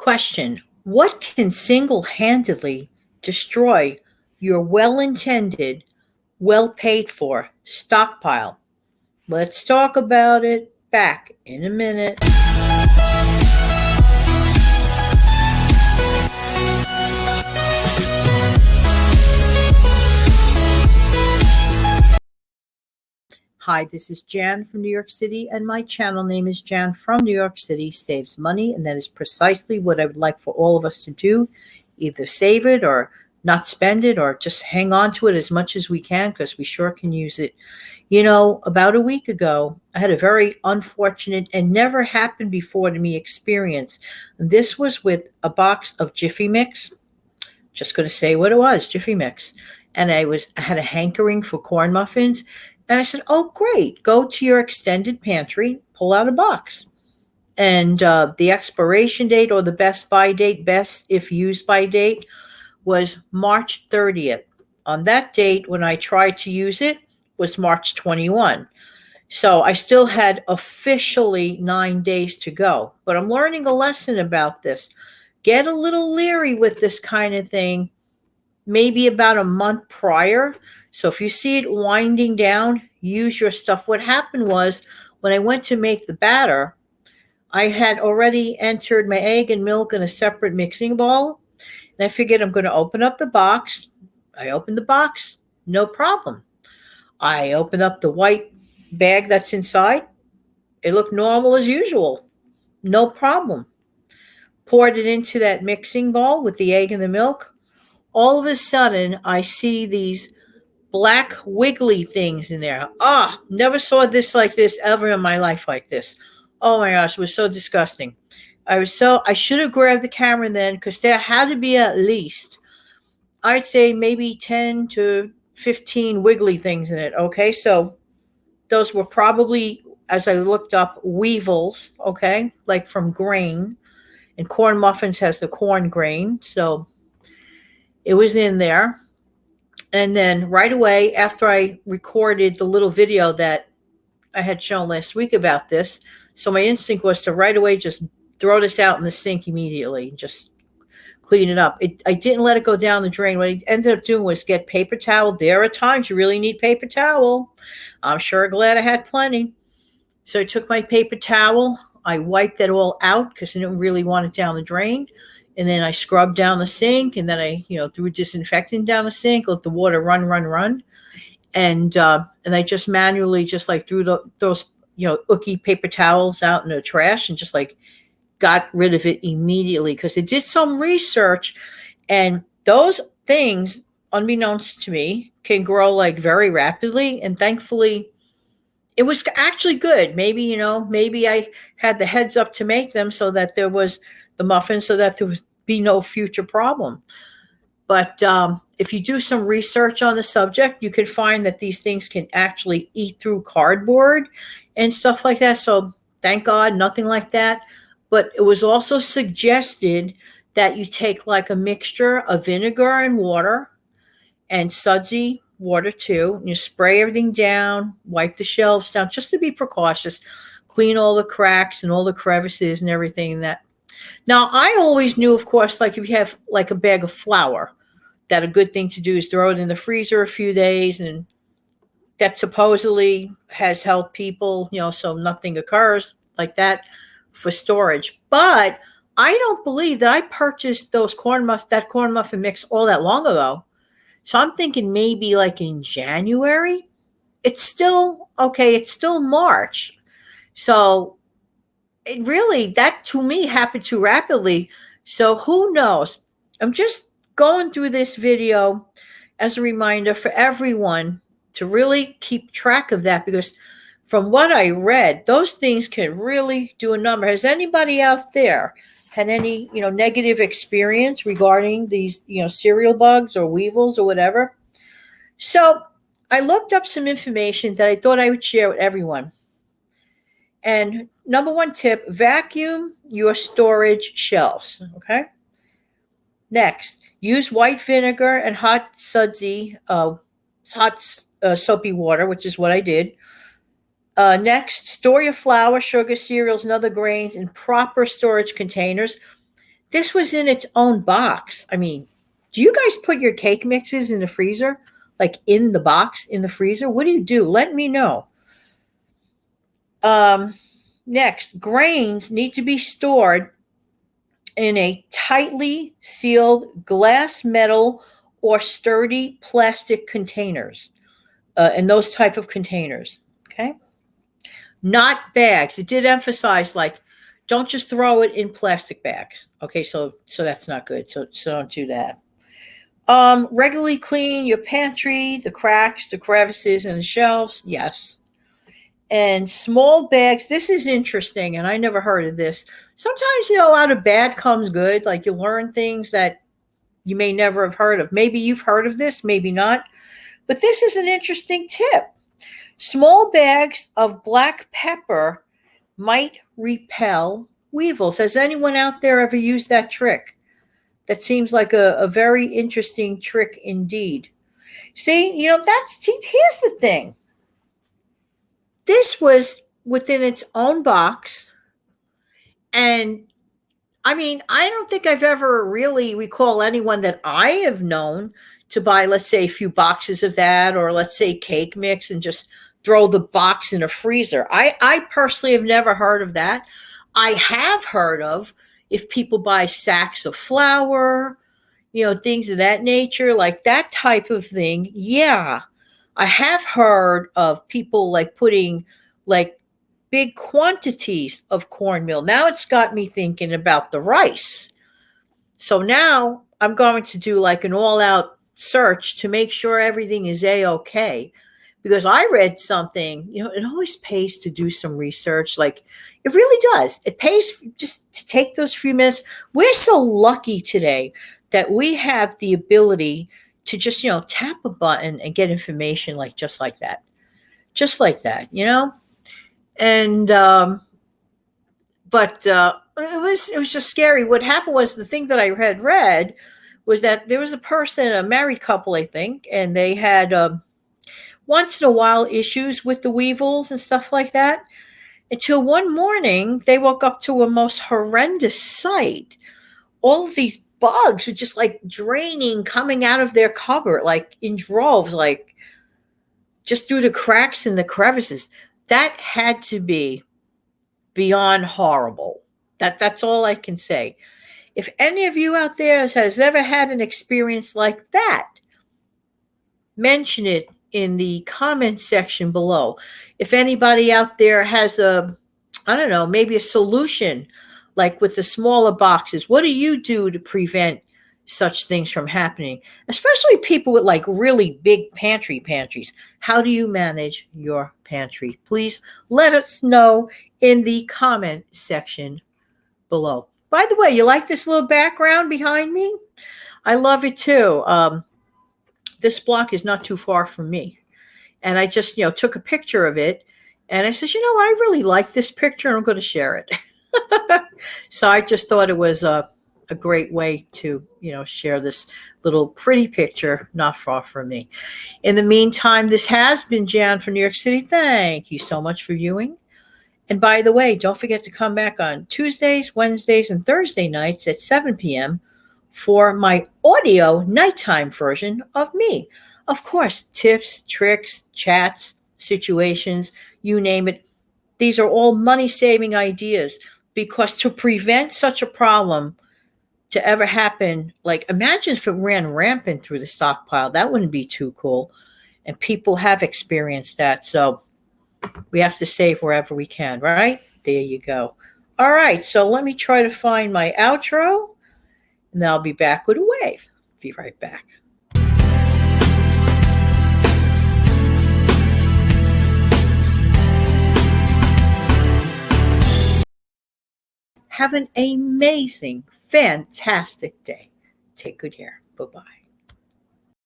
Question: what can single handedly destroy your well intended, well paid for stockpile? Let's talk about it back in a minute. Hi, this is Jan from New York City, and my channel name is Jan from New York City Saves Money, and that is precisely what I would like for all of us to do: either save it or not spend it, or just hang on to it as much as we can because we sure can use it. About a week ago, I had a very unfortunate and never happened before to me experience. This was with a box of Jiffy Mix. Just going to say what it was, Jiffy Mix. And I had a hankering for corn muffins. And I said, oh, great. Go to your extended pantry, pull out a box. And the expiration date, or the best by date, best if used by date, was March 30th. On that date, when I tried to use it, was March 21. So I still had officially 9 days to go. But I'm learning a lesson about this. Get a little leery with this kind of thing, maybe about a month prior. So if you see it winding down, use your stuff. What happened was, when I went to make the batter, I had already entered my egg and milk in a separate mixing bowl. And I figured I'm going to open up the box. I opened the box, no problem. I opened up the white bag that's inside. It looked normal as usual, no problem. Poured it into that mixing bowl with the egg and the milk. All of a sudden, I see these black wiggly things in there. Never saw this like this ever in my life like this. Oh my gosh, it was so disgusting. I should have grabbed the camera then, because there had to be at least, I'd say maybe 10 to 15 wiggly things in it. Okay, so those were probably, as I looked up, weevils, okay, like from grain. And corn muffins has the corn grain, so it was in there. And then right away, after I recorded the little video that I had shown last week about this, so my instinct was to right away just throw this out in the sink immediately, just clean it up. I didn't let it go down the drain. What I ended up doing was get paper towel. There are times you really need paper towel. I'm sure glad I had plenty. So I took my paper towel. I wiped it all out because I didn't really want it down the drain. And then I scrubbed down the sink, and then I, threw disinfectant down the sink, let the water run. And I just manually threw those, ooky paper towels out in the trash, and just got rid of it immediately, because I did some research, and those things, unbeknownst to me, can grow very rapidly. And thankfully, it was actually good. Maybe I had the heads up to make them so that there was the muffins, so that there would be no future problem. But if you do some research on the subject, you can find that these things can actually eat through cardboard and stuff like that. So thank God, nothing like that. But it was also suggested that you take a mixture of vinegar and water, and sudsy water too. And you spray everything down, wipe the shelves down, just to be precautious, clean all the cracks and all the crevices and everything. Now, I always knew, of course, if you have a bag of flour, that a good thing to do is throw it in the freezer a few days, and that supposedly has helped people, so nothing occurs like that for storage. But I don't believe that I purchased that corn muffin mix all that long ago. So I'm thinking maybe in January. It's still okay. It's still March. So that to me happened too rapidly. So who knows? I'm just going through this video as a reminder for everyone to really keep track of that, because from what I read, those things can really do a number. Has anybody out there had any, negative experience regarding these, cereal bugs or weevils or whatever? So I looked up some information that I thought I would share with everyone. And number one tip: vacuum your storage shelves. Okay. Next, use white vinegar and hot soapy water, which is what I did. Next, store your flour, sugar, cereals, and other grains in proper storage containers. This was in its own box. I mean, do you guys put your cake mixes in the freezer? Like in the box in the freezer? What do you do? Let me know. Um, Next, grains need to be stored in a tightly sealed glass, metal, or sturdy plastic containers. In those type of containers. Okay, not bags. It did emphasize like don't just throw it in plastic bags. Okay, so that's not good. So don't do that. Regularly clean your pantry, the cracks, the crevices, and the shelves. Yes. And small bags. This is interesting, and I never heard of this. Sometimes, out of bad comes good. Like you learn things that you may never have heard of. Maybe you've heard of this, maybe not. But this is an interesting tip. Small bags of black pepper might repel weevils. Has anyone out there ever used that trick? That seems like a very interesting trick indeed. See, here's the thing. This was within its own box. And I mean, I don't think I've ever really recall anyone that I have known to buy, let's say, a few boxes of that, or let's say cake mix and just throw the box in a freezer. I personally have never heard of that. I have heard of if people buy sacks of flour, things of that nature, like that type of thing. Yeah, I have heard of people like putting like big quantities of cornmeal. Now it's got me thinking about the rice. So now I'm going to do like an all out search to make sure everything is A-OK. Because I read something, it always pays to do some research. Like it really does. It pays just to take those few minutes. We're so lucky today that we have the ability to just, tap a button and get information like just like that. Just like that, And but it was just scary. What happened was the thing that I had read was that there was a person, a married couple, I think, and they had once in a while issues with the weevils and stuff like that. Until one morning, they woke up to a most horrendous sight. All of these bugs were just like draining, coming out of their cupboard, like in droves, like just through the cracks and the crevices. That had to be beyond horrible. That's all I can say. If any of you out there has ever had an experience like that, mention it in the comment section below. If anybody out there has maybe a solution, like with the smaller boxes, what do you do to prevent such things from happening? Especially people with like really big pantries. How do you manage your pantry? Please let us know in the comment section below. By the way, you like this little background behind me? I love it too. This block is not too far from me. And I just, took a picture of it. And I said, I really like this picture and I'm going to share it. So I just thought it was a great way to, share this little pretty picture not far from me. In the meantime, this has been Jan from New York City. Thank you so much for viewing. And by the way, don't forget to come back on Tuesdays, Wednesdays, and Thursday nights at 7 p.m. for my audio nighttime version of me. Of course, tips, tricks, chats, situations, you name it. These are all money-saving ideas, because to prevent such a problem to ever happen, like imagine if it ran rampant through the stockpile. That wouldn't be too cool. And people have experienced that. So we have to save wherever we can, right? There you go. All right, so let me try to find my outro, and then I'll be back with a wave. Be right back. Have an amazing, fantastic day. Take good care. Bye-bye.